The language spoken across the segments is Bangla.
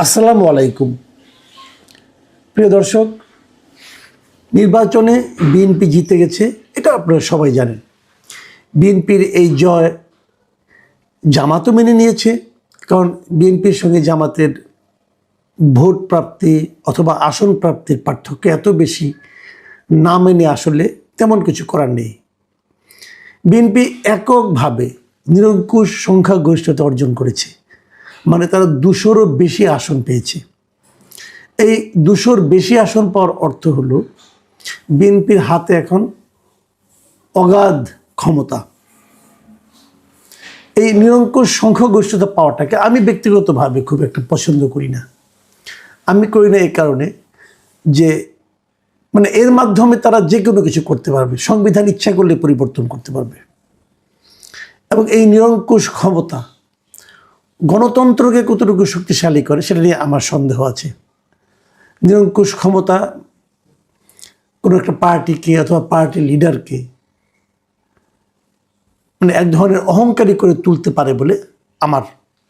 আসসালামু আলাইকুম। প্রিয় দর্শক, নির্বাচনে বিএনপি জিতে গেছে, এটা আপনারা সবাই জানেন। বিএনপির এই জয় জামাতও মেনে নিয়েছে, কারণ বিএনপির সঙ্গে জামাতের ভোট প্রাপ্তি অথবা আসন প্রাপ্তির পার্থক্য এত বেশি, না মেনে আসলে তেমন কিছু করার নেই। বিএনপি এককভাবে নিরঙ্কুশ সংখ্যাগরিষ্ঠতা অর্জন করেছে, মানে তারা 200-রও বেশি আসন পেয়েছে। এই 200-র বেশি আসন পাওয়ার অর্থ হলো বিএনপির হাতে এখন অগাধ ক্ষমতা। এই নিরঙ্কুশ সংখ্যাগরিষ্ঠতা পাওয়াটাকে আমি ব্যক্তিগতভাবে খুব একটা পছন্দ করি না। আমি করি না এই কারণে যে এর মাধ্যমে তারা যে কোনো কিছু করতে পারবে, সংবিধান ইচ্ছা করলে পরিবর্তন করতে পারবে। এবং এই নিরঙ্কুশ ক্ষমতা গণতন্ত্রকে কতটুকু শক্তিশালী করে সেটা নিয়ে আমার সন্দেহ আছে। নিরঙ্কুশ ক্ষমতা কোনো একটা পার্টিকে অথবা পার্টির লিডারকে এক ধরনের অহংকারী করে তুলতে পারে বলে আমার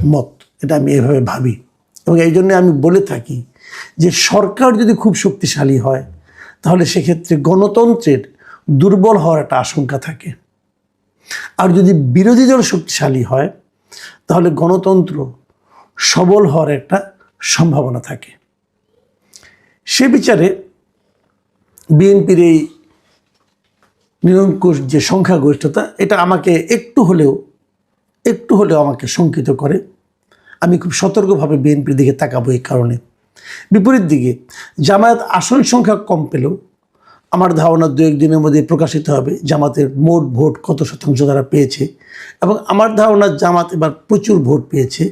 মত। এটা আমি এভাবে ভাবি এবং এই জন্য আমি বলে থাকি যে সরকার যদি খুব শক্তিশালী হয় তাহলে সেক্ষেত্রে গণতন্ত্রের দুর্বল হওয়ার একটা আশঙ্কা থাকে, আর যদি বিরোধী দল শক্তিশালী হয় তাহলে গণতন্ত্র সবল হওয়ার একটা সম্ভাবনা থাকে। সে বিচারে বিএনপির এই নিরঙ্কুশ যে সংখ্যাগরিষ্ঠতা, এটা আমাকে একটু হলেও আমাকে শঙ্কিত করে। আমি খুব সতর্কভাবে বিএনপির দিকে তাকাবো এই কারণে। বিপরীত দিকে জামায়াত আসন সংখ্যা কম পেলেও আমার ধারণা 2-1 দিনের মধ্যে প্রকাশিত হবে জামাতের মোট ভোট কত শতাংশ তারা পেয়েছে, এবং আমার ধারণা জামাত এবার প্রচুর ভোট পেয়েছে।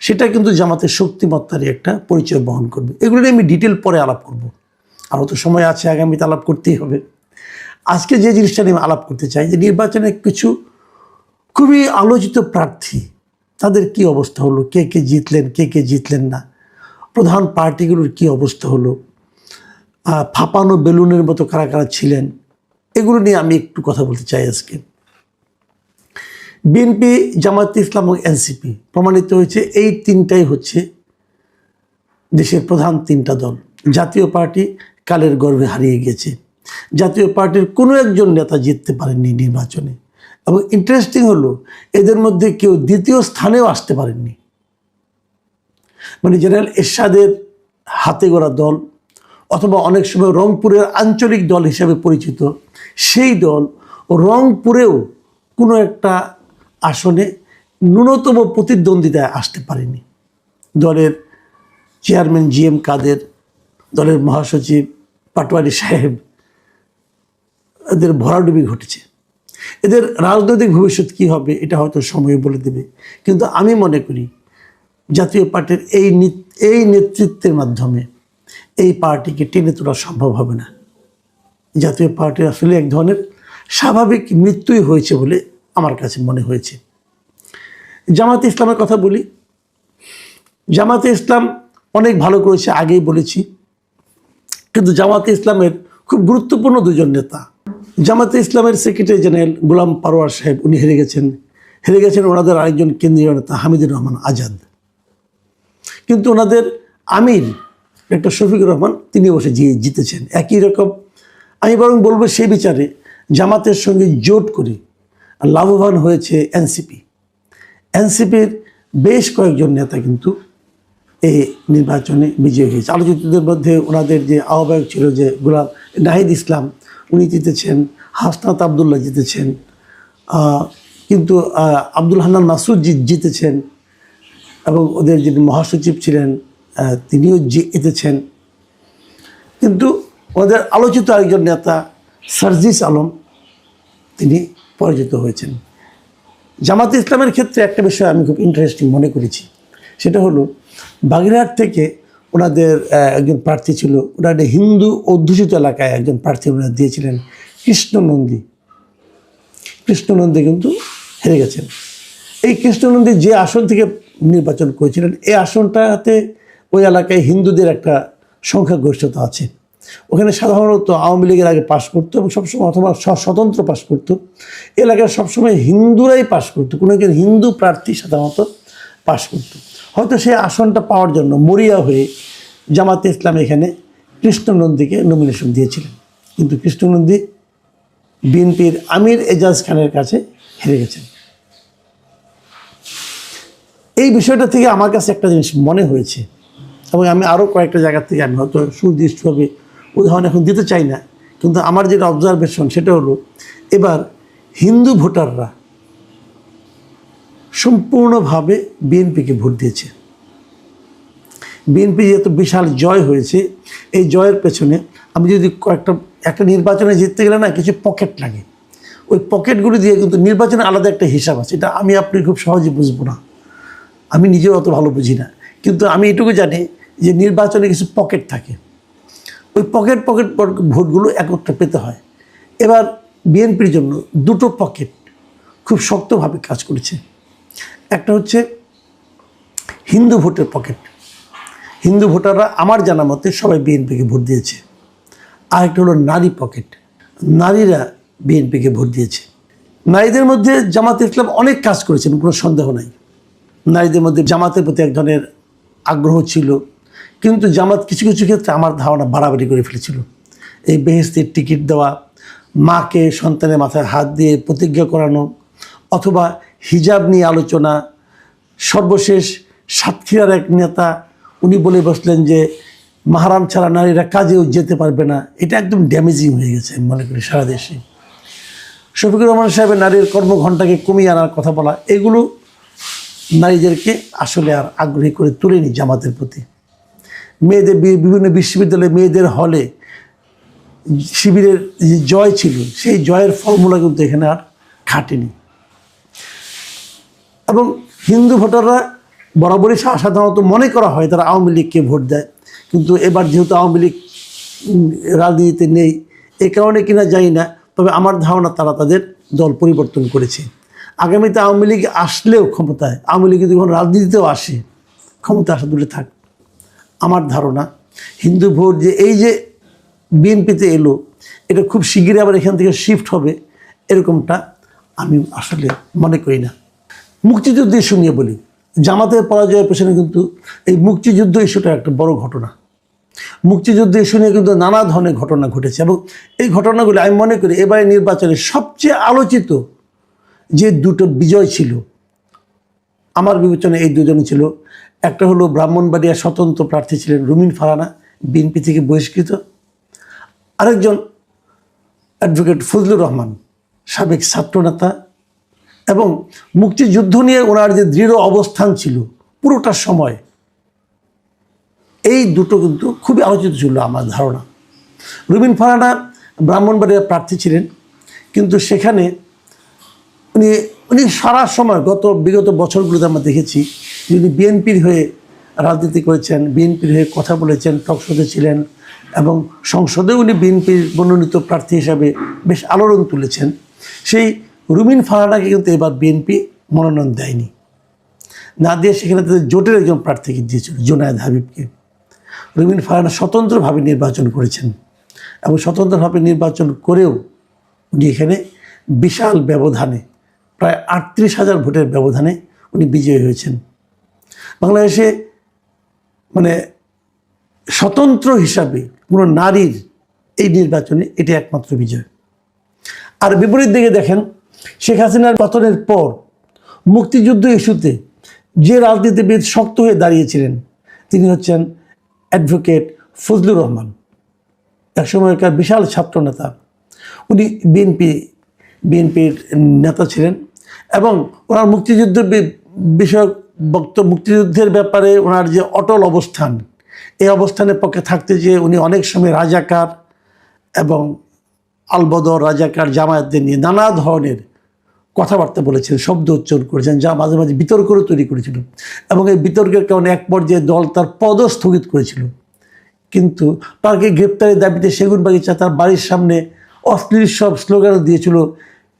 সেটা কিন্তু জামাতের শক্তিমত্তারই একটা পরিচয় বহন করবে। এগুলো নিয়ে আমি ডিটেল পরে আলাপ করব, আরও তো সময় আছে, আগামীতে আলাপ করতেই হবে। আজকে যে জিনিসটা নিয়ে আলাপ করতে চাই যে নির্বাচনে কিছু খুবই আলোচিত প্রার্থী, তাদের কি অবস্থা হলো, কে কে জিতলেন, কে কে জিতলেন না, প্রধান পার্টিগুলোর কি অবস্থা হলো, ফাঁপানো বেলুনের মতো কারা কারা ছিলেন, এগুলো নিয়ে আমি একটু কথা বলতে চাই আজকে। বিএনপি, জামায়াতে ইসলাম এবং এনসিপি প্রমাণিত হয়েছে এই তিনটাই হচ্ছে দেশের প্রধান তিনটা দল। জাতীয় পার্টি কালের গর্ভে হারিয়ে গেছে। জাতীয় পার্টির কোনো একজন নেতা জিততে পারেননি নির্বাচনে, এবং ইন্টারেস্টিং হলো এদের মধ্যে কেউ দ্বিতীয় স্থানেও আসতে পারেননি। জেনারেল এরশাদের হাতে গড়া দল অথবা অনেক সময় রংপুরের আঞ্চলিক দল হিসাবে পরিচিত সেই দল রংপুরেও কোনো একটা আসনে ন্যূনতম প্রতিদ্বন্দ্বিতায় আসতে পারেনি। দলের চেয়ারম্যান GM কাদের, দলের মহাসচিব পাটোয়ারি সাহেব, এদের ভরাডুবি ঘটেছে। এদের রাজনৈতিক ভবিষ্যৎ কী হবে এটা হয়তো সময় বলে দেবে, কিন্তু আমি মনে করি জাতীয় পার্টির এই নেতৃত্বের মাধ্যমে এই পার্টিকে টেনে তোলা সম্ভব হবে না। জাতীয় পার্টির আসলে এক ধরনের স্বাভাবিক মৃত্যুই হয়েছে বলে আমার কাছে মনে হয়েছে। জামায়াতে ইসলামের কথা বলি। জামায়াতে ইসলাম অনেক ভালো করেছে, আগেই বলেছি, কিন্তু জামায়াতে ইসলামের খুব গুরুত্বপূর্ণ দুজন নেতা। জামায়াতে ইসলামের সেক্রেটারি জেনারেল গোলাম পারওয়ার সাহেব, উনি হেরে গেছেন ওনাদের আরেকজন কেন্দ্রীয় নেতা হামিদুর রহমান আজাদ। কিন্তু ওনাদের আমির ডক্টর শফিকুর রহমান তিনি বসে জিতেছেন। একই রকম আমি বরং বলবো সেই বিচারে জামাতের সঙ্গে জোট করে লাভবান হয়েছে এনসিপির বেশ কয়েকজন নেতা কিন্তু এই নির্বাচনে বিজয়ী হয়েছে। আলোচিতদের মধ্যে ওনাদের যে আহ্বায়ক ছিল যে নাহিদ ইসলাম, উনি জিতেছেন, হাসনাত আবদুল্লাহ জিতেছেন, কিন্তু আব্দুল হান্নান মাসুদ জিতেছেন, এবং ওদের যিনি মহাসচিব ছিলেন তিনিও জিতেছেন। কিন্তু ওদের আলোচিত আরেকজন নেতা সার্জিস আলম তিনি পরাজিত হয়েছেন। জামাতে ইসলামের ক্ষেত্রে একটা বিষয় আমি খুব ইন্টারেস্টিং মনে করেছি, সেটা হলো বাগেরহাট থেকে ওনাদের একজন প্রার্থী ছিল, ওনাদের হিন্দু অধ্যুষিত এলাকায় একজন প্রার্থী ওনারা দিয়েছিলেন কৃষ্ণনন্দী কিন্তু হেরে গেছেন। এই কৃষ্ণনন্দী যে আসন থেকে নির্বাচন করেছিলেন, এই আসনটাতে ওই এলাকায় হিন্দুদের একটা সংখ্যাগরিষ্ঠতা আছে। ওখানে সাধারণত আওয়ামী লীগের আগে পাশ করতো এবং সবসময় অথবা স্বতন্ত্র পাশ করতো। এলাকায় সবসময় হিন্দুরাই পাশ করতো, কোনো একজন হিন্দু প্রার্থী সাধারণত পাশ করতো। হয়তো সেই আসনটা পাওয়ার জন্য মরিয়া হয়ে জামাতে ইসলাম এখানে কৃষ্ণনন্দীকে নমিনেশন দিয়েছিলেন, কিন্তু কৃষ্ণনন্দী বিএনপির আমির এজাজ খানের কাছে হেরে গেছেন। এই বিষয়টা থেকে আমার কাছে একটা জিনিস মনে হয়েছে, এবং আমি আরও কয়েকটা জায়গা থেকে আমি হয়তো সুনির্দিষ্টভাবে উদাহরণ এখন দিতে চাই না, কিন্তু আমার যেটা অবজারভেশন সেটা হলো এবার হিন্দু ভোটাররা সম্পূর্ণভাবে বিএনপিকে ভোট দিয়েছে। বিএনপি যেহেতু বিশাল জয় হয়েছে, এই জয়ের পেছনে আমি যদি একটা নির্বাচনে জিততে গেলে না কিছু পকেট লাগে, ওই পকেটগুলি দিয়ে কিন্তু নির্বাচনে আলাদা একটা হিসাব আছে, এটা আমি আপনি খুব সহজে বুঝবো না, আমি নিজেও অত ভালো বুঝি না, কিন্তু আমি এটুকু জানি যে নির্বাচনে কিছু পকেট থাকে, ওই পকেট ভোটগুলো একত্রে পেতে হয়। এবার বিএনপির জন্য দুটো পকেট খুব শক্তভাবে কাজ করেছে। একটা হচ্ছে হিন্দু ভোটের পকেট, হিন্দু ভোটাররা আমার জানা মতে সবাই বিএনপিকে ভোট দিয়েছে। আরেকটা হলো নারী পকেট, নারীরা বিএনপিকে ভোট দিয়েছে। নারীদের মধ্যে জামাতে ইসলাম অনেক কাজ করেছেন, কোনো সন্দেহ নাই। নারীদের মধ্যে জামাতের প্রতি এক ধরনের আগ্রহ ছিল, কিন্তু জামাত কিছু কিছু ক্ষেত্রে আমার ধারণা বাড়াবাড়ি করে ফেলেছিল। এই বেহেশতের টিকিট দেওয়া, মাকে সন্তানের মাথায় হাত দিয়ে প্রতিজ্ঞা করানো, অথবা হিজাব নিয়ে আলোচনা। সর্বশেষ সাতক্ষীরার এক নেতা উনি বলে বসলেন যে মাহারাম ছাড়া নারীরা কাজেও যেতে পারবে না, এটা একদম ড্যামেজিং হয়ে গেছে আমি মনে করি সারা দেশে। শফিকুর রহমান সাহেবের নারীর কর্মঘণ্টাকে কমিয়ে আনার কথা বলা, এগুলো নারীদেরকে আসলে আর আগ্রহী করে তোলেনি জামাতের প্রতি। মেয়েদের বিভিন্ন বিশ্ববিদ্যালয়ে মেয়েদের হলে শিবিরের যে জয় ছিল, সেই জয়ের ফর্মুলা কিন্তু এখানে আর খাটেনি। এবং হিন্দু ভোটাররা বরাবরই সাধারণত মনে করা হয় তারা আওয়ামী লীগকে ভোট দেয়, কিন্তু এবার যেহেতু আওয়ামী লীগ রাজনীতিতে নেই, এ কারণে কিনা জানি না, তবে আমার ধারণা তারা তাদের দল পরিবর্তন করেছে। আগামীতে আওয়ামী লীগ আসলেও ক্ষমতায়, আওয়ামী লীগ যদি কোনো রাজনীতিতেও আসে, ক্ষমতা আসা দূরে থাক, আমার ধারণা হিন্দু ভোট যে এই যে বিএনপিতে এলো, এটা খুব শিগগিরই আবার এখান থেকে শিফট হবে এরকমটা আমি আসলে মনে করি না। মুক্তিযুদ্ধ ইস্যু নিয়ে বলি, জামাতের পরাজয়ের পেছনে কিন্তু এই মুক্তিযুদ্ধ ইস্যুটা একটা বড় ঘটনা। মুক্তিযুদ্ধ ইস্যু নিয়ে কিন্তু নানা ধরনের ঘটনা ঘটেছে, এবং এই ঘটনাগুলো আমি মনে করি এবারে নির্বাচনে সবচেয়ে আলোচিত যে দুটো বিজয় ছিল আমার বিবেচনায় এই দুজনই ছিল। একটা হলো ব্রাহ্মণবাড়িয়ার স্বতন্ত্র প্রার্থী ছিলেন রুমিন ফারহানা, বিএনপি থেকে বহিষ্কৃত। আরেকজন অ্যাডভোকেট ফজলুর রহমান, সাবেক ছাত্রনেতা, এবং মুক্তিযুদ্ধ নিয়ে ওনার যে দৃঢ় অবস্থান ছিল পুরোটা সময়, এই দুটো কিন্তু খুবই আলোচিত ছিল আমার ধারণা। রুমিন ফারহানা ব্রাহ্মণবাড়িয়ার প্রার্থী ছিলেন, কিন্তু সেখানে উনি সারা সময় বিগত বছরগুলোতে আমরা দেখেছি যিনি বিএনপির হয়ে রাজনীতি করেছেন, বিএনপির হয়ে কথা বলেছেন, টকশোতে ছিলেন, এবং সংসদে উনি বিএনপির মনোনীত প্রার্থী হিসাবে বেশ আলোড়ন তুলেছেন। সেই রুমিন ফারহানাকে কিন্তু এবার বিএনপি মনোনয়ন দেয়নি, না দিয়ে সেখানে তাদের জোটের একজন প্রার্থীকে দিয়েছিল, জুনায়েদ হাবিবকে। রুমিন ফারহানা স্বতন্ত্রভাবে নির্বাচন করেছেন, এবং স্বতন্ত্রভাবে নির্বাচন করেও উনি এখানে বিশাল ব্যবধানে, প্রায় 38,000 ভোটের ব্যবধানে উনি বিজয়ী হয়েছেন। বাংলাদেশে মানে স্বতন্ত্র হিসাবে কোনো নারীর এই নির্বাচনে এটি একমাত্র বিজয়। আর বিপরীত দিকে দেখেন, শেখ হাসিনার পতনের পর মুক্তিযুদ্ধ ইস্যুতে যে রাজনীতিবিদ শক্ত হয়ে দাঁড়িয়েছিলেন তিনি হচ্ছেন অ্যাডভোকেট ফজলুর রহমান, একসময়কার বিশাল ছাত্রনেতা। উনি বিএনপির নেতা ছিলেন, এবং ওনার মুক্তিযুদ্ধ বিষয়ক মুক্তিযুদ্ধের ব্যাপারে ওনার যে অটল অবস্থান, এই অবস্থানের পক্ষে থাকতে যেয়ে উনি অনেক সময় রাজাকার এবং আলবদর, রাজাকার, জামায়াতদের নিয়ে নানা ধরনের কথাবার্তা বলেছেন, শব্দ উচ্চারণ করেছেন, যা মাঝে মাঝে বিতর্কও তৈরি করেছিল, এবং এই বিতর্কের কারণে এক পর্যায়ে দল তার পদও স্থগিত করেছিল। কিন্তু তাকে গ্রেপ্তারের দাবিতে সেগুনবাগিচা তার বাড়ির সামনে অশ্লীল সব স্লোগানও দিয়েছিল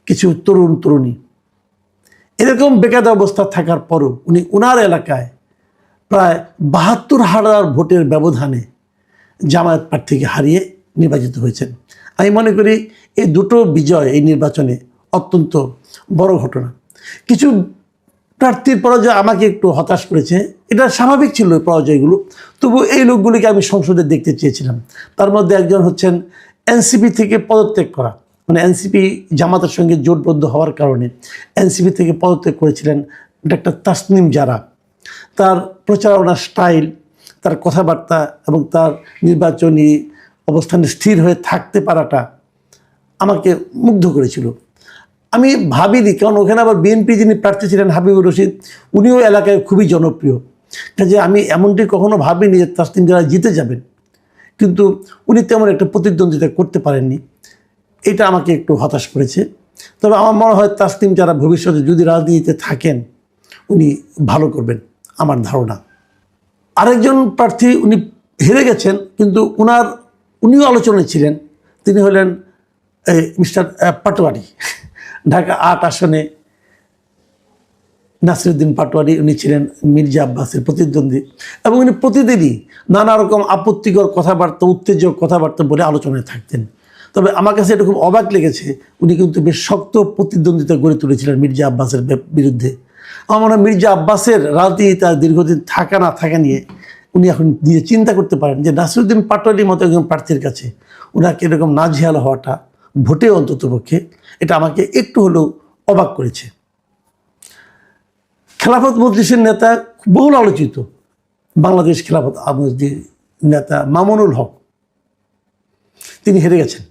কিছু তরুণী। এরকম বেকায়দা অবস্থা থাকার পরও উনি ওনার এলাকায় প্রায় 72,000 ভোটের ব্যবধানে জামায়াত প্রার্থীকে হারিয়ে নির্বাচিত হয়েছেন। আমি মনে করি এই দুটো বিজয় এই নির্বাচনে অত্যন্ত বড় ঘটনা। কিছু প্রার্থীর পরাজয় আমাকে একটু হতাশ করেছে। এটা স্বাভাবিক ছিল এই পরাজয়গুলো, তবু এই লোকগুলিকে আমি সংসদে দেখতে চেয়েছিলাম। তার মধ্যে একজন হচ্ছেন এনসিপি থেকে পদত্যাগ করা, মানে এনসিপি জামাতের সঙ্গে জোটবদ্ধ হওয়ার কারণে এনসিপি থেকে পদত্যাগ করেছিলেন ডাক্তার তাসনিম জারা। তার প্রচারণার স্টাইল, তার কথাবার্তা এবং তার নির্বাচনী অবস্থানে স্থির হয়ে থাকতে পারাটা আমাকে মুগ্ধ করেছিল। আমি ভাবিনি, কারণ ওখানে আবার বিএনপি যিনি প্রার্থী ছিলেন হাবিবুর রশিদ, উনিও এলাকায় খুবই জনপ্রিয়, কাজে আমি এমনটি কখনো ভাবিনি যে তাসনিম জারা জিতে যাবেন। কিন্তু উনি তেমন একটা প্রতিদ্বন্দ্বিতা করতে পারেননি, এটা আমাকে একটু হতাশ করেছে। তবে আমার মনে হয় তাসনিম জারা ভবিষ্যতে যদি রাজনীতিতে থাকেন উনি ভালো করবেন, আমার ধারণা। আরেকজন প্রার্থী উনি হেরে গেছেন, কিন্তু উনিও আলোচনায় ছিলেন। তিনি হলেন মিস্টার পাটোয়ারি। ঢাকা ৮ আসনে নাসিরউদ্দিন পাটোয়ারি, উনি ছিলেন মির্জা আব্বাসের প্রতিদ্বন্দ্বী এবং উনি প্রতিদিনই নানা রকম আপত্তিকর কথাবার্তা, উত্তেজক কথাবার্তা বলে আলোচনায় থাকতেন। তবে আমার কাছে এটা খুব অবাক লেগেছে, উনি কিন্তু বেশ শক্ত প্রতিদ্বন্দ্বিতা গড়ে তুলেছিলেন মির্জা আব্বাসের বিরুদ্ধে। আমার মনে হয় মির্জা আব্বাসের রাজনীতি তার দীর্ঘদিন থাকা না থাকা নিয়ে উনি এখন নিজে চিন্তা করতে পারেন যে নাসিরউদ্দিন পাটোয়ারির মতো একজন প্রার্থীর কাছে ওনাকে এরকম নাজেহাল হওয়াটা ভোটে অন্ততপক্ষে এটা আমাকে একটু হলেও অবাক করেছে। খেলাফত মজলিসের নেতা, বহুল আলোচিত বাংলাদেশ খেলাফত মজলিসের নেতা মামুনুল হক, তিনি হেরে গেছেন।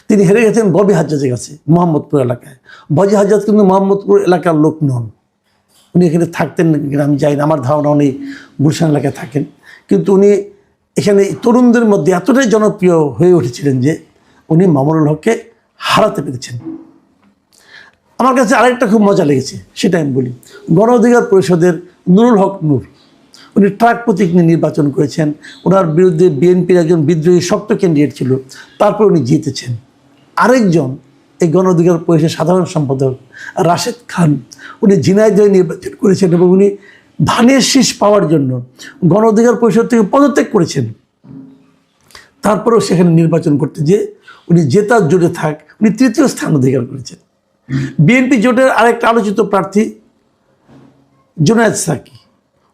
তিনি হেরে গেছেন ববি হাজ্জাজের কাছে মোহাম্মদপুর এলাকায়। ববি হাজ্জাজ কিন্তু মোহাম্মদপুর এলাকার লোক নন, উনি এখানে থাকতেন আমি যাই না, আমার ধারণা উনি গুলশান এলাকায় থাকেন। কিন্তু উনি এখানে তরুণদের মধ্যে এতটাই জনপ্রিয় হয়ে উঠেছিলেন যে উনি মামুনুল হককে হারাতে পেরেছেন। আমার কাছে আরেকটা খুব মজা লেগেছে, সেটা আমি বলি। গণ অধিকার পরিষদের নুরুল হক নূর, উনি ট্রাক প্রতীক নিয়ে নির্বাচন করেছেন। ওনার বিরুদ্ধে বিএনপির একজন বিদ্রোহী শক্ত ক্যান্ডিডেট ছিল, তারপর উনি জিতেছেন। আরেকজন এই গণ অধিকার পরিষদের সাধারণ সম্পাদক রাশেদ খান, উনি ঝিনাইদহে নির্বাচন করেছেন এবং উনি ধানের শীষ পাওয়ার জন্য গণ অধিকার পরিষদ থেকে পদত্যাগ করেছেন। তারপরেও সেখানে নির্বাচন করতে যেয়ে উনি জেতার জোরে থাক উনি ৩য় স্থান অধিকার করেছেন। বিএনপি জোটের আরেকটা আলোচিত প্রার্থী জুনায়েদ সাকি,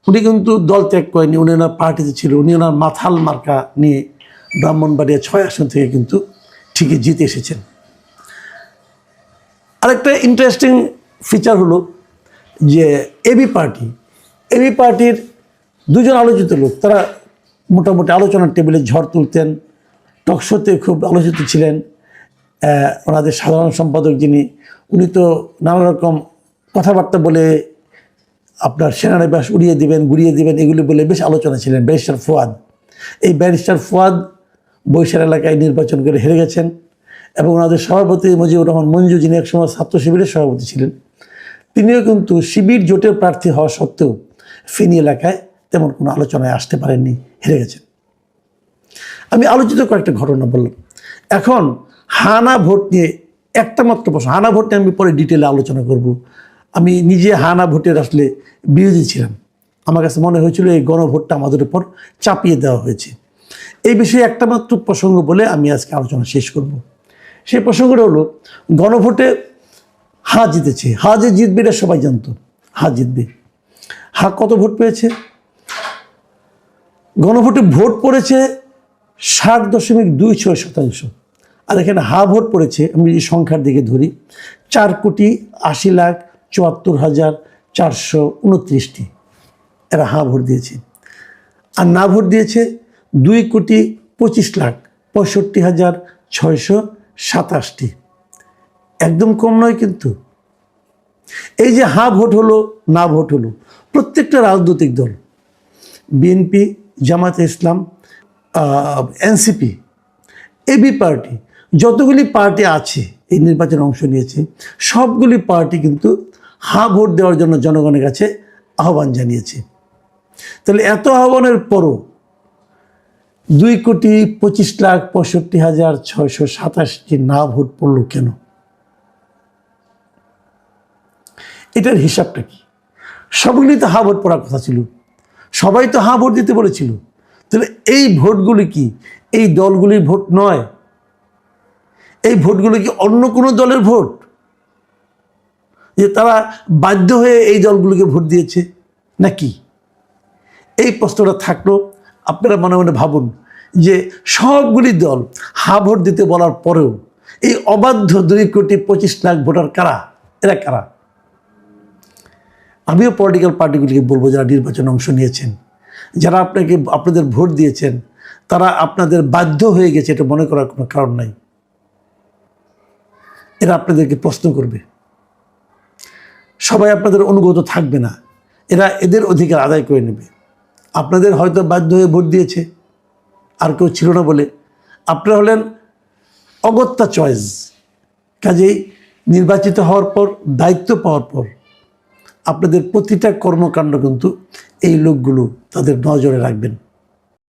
উনি কিন্তু দল ত্যাগ করেনি, উনি ওনার পার্টিতে ছিল। উনি ওনার মাথাল মার্কা নিয়ে ব্রাহ্মণবাড়িয়া ৬ আসন থেকে কিন্তু ঠিকই জিতে এসেছেন। আরেকটা ইন্টারেস্টিং ফিচার হলো যে এবি পার্টির দুজন আলোচিত লোক, তারা মোটামুটি আলোচনার টেবিলে ঝড় তুলতেন, টকশোতে খুব আলোচিত ছিলেন। ওনাদের সাধারণ সম্পাদক যিনি, উনি তো নানা রকম কথাবার্তা বলে আপনার সেনানিবাস উড়িয়ে দিবেন, ঘুরিয়ে দিবেন, এগুলি বলে বেশ আলোচনা ছিলেন। ব্যারিস্টার ফুয়াদ, এই ব্যারিস্টার ফুয়াদ বরিশাল এলাকায় নির্বাচন করে হেরে গেছেন এবং ওনাদের সভাপতি মুজিবুর রহমান মঞ্জু, যিনি একসময় ছাত্র শিবিরের সভাপতি ছিলেন, তিনিও কিন্তু শিবির জোটের প্রার্থী হওয়া সত্ত্বেও ফেনী এলাকায় তেমন কোনো আলোচনায় আসতে পারেননি, হেরে গেছেন। আমি আলোচিত কয়েকটা ঘটনা বললাম। এখন হানা ভোট নিয়ে একটা মাত্র প্রশ্ন, হানা ভোট নিয়ে আমি পরে ডিটেলে আলোচনা করব। আমি নিজে হানা ভোটের আসলে বিরোধী ছিলাম, আমার কাছে মনে হয়েছিল এই গণভোটটা আমাদের উপর চাপিয়ে দেওয়া হয়েছে। এই বিষয়ে একটা মাত্র প্রসঙ্গ বলে আমি আজকে আলোচনা শেষ করব। সেই প্রসঙ্গটা হলো, গণভোটে জিতেছে। যে জিতবে এটা সবাই জানতো, জিতবে। কত ভোট পেয়েছে? গণভোটে ভোট পড়েছে 60.26%। আর এখানে ভোট পড়েছে, আমি এই সংখ্যার দিকে ধরি, 4,80,74,429টি এরা ভোট দিয়েছে। আর না ভোট দিয়েছে 2,65,65,627,627। একদম কম নয় কিন্তু। এই যে ভোট হলো, না ভোট হলো, প্রত্যেকটা রাজনৈতিক দল, বিএনপি, জামায়াতে ইসলাম, এনসিপি, এবি পার্টি, যতগুলি পার্টি আছে এই নির্বাচনে অংশ নিয়েছে, সবগুলি পার্টি কিন্তু ভোট দেওয়ার জন্য জনগণের কাছে আহ্বান জানিয়েছে। তাহলে এত আহ্বানের পরও 2,25,65,627টি না ভোট পড়ল কেন? এটার হিসাবটা কি? সবগুলি তো ভোট পড়ার কথা ছিল, সবাই তো ভোট দিতে বলেছিল। তাহলে এই ভোটগুলি কি এই দলগুলির ভোট নয়? এই ভোটগুলো কি অন্য কোনো দলের ভোট? যে তারা বাধ্য হয়ে এই দলগুলোকে ভোট দিয়েছে নাকি? এই প্রশ্নটা থাকলো। আপনারা মনে মনে ভাবুন যে সবগুলি দল হা ভোট দিতে বলার পরেও এই অবাধ্য 2,25,00,000 ভোটার কারা? এরা কারা? আমিও পলিটিক্যাল পার্টিগুলিকে বলবো, যারা নির্বাচনে অংশ নিয়েছেন, যারা আপনাদের ভোট দিয়েছেন, তারা আপনাদের বাধ্য হয়ে গেছে এটা মনে করার কোনো কারণ নাই। এরা আপনাদেরকে প্রশ্ন করবে। সবাই আপনাদের অনুগত থাকবে না, এরা এদের অধিকার আদায় করে নেবে। আপনাদের হয়তো বাধ্য হয়ে ভোট দিয়েছে, আর কেউ ছিল না বলে। আপনারা হলেন অগত্যা চয়েস। কাজেই নির্বাচিত হওয়ার পর, দায়িত্ব পাওয়ার পর আপনাদের প্রতিটা কর্মকাণ্ড কিন্তু এই লোকগুলো তাদের নজরে রাখবেন।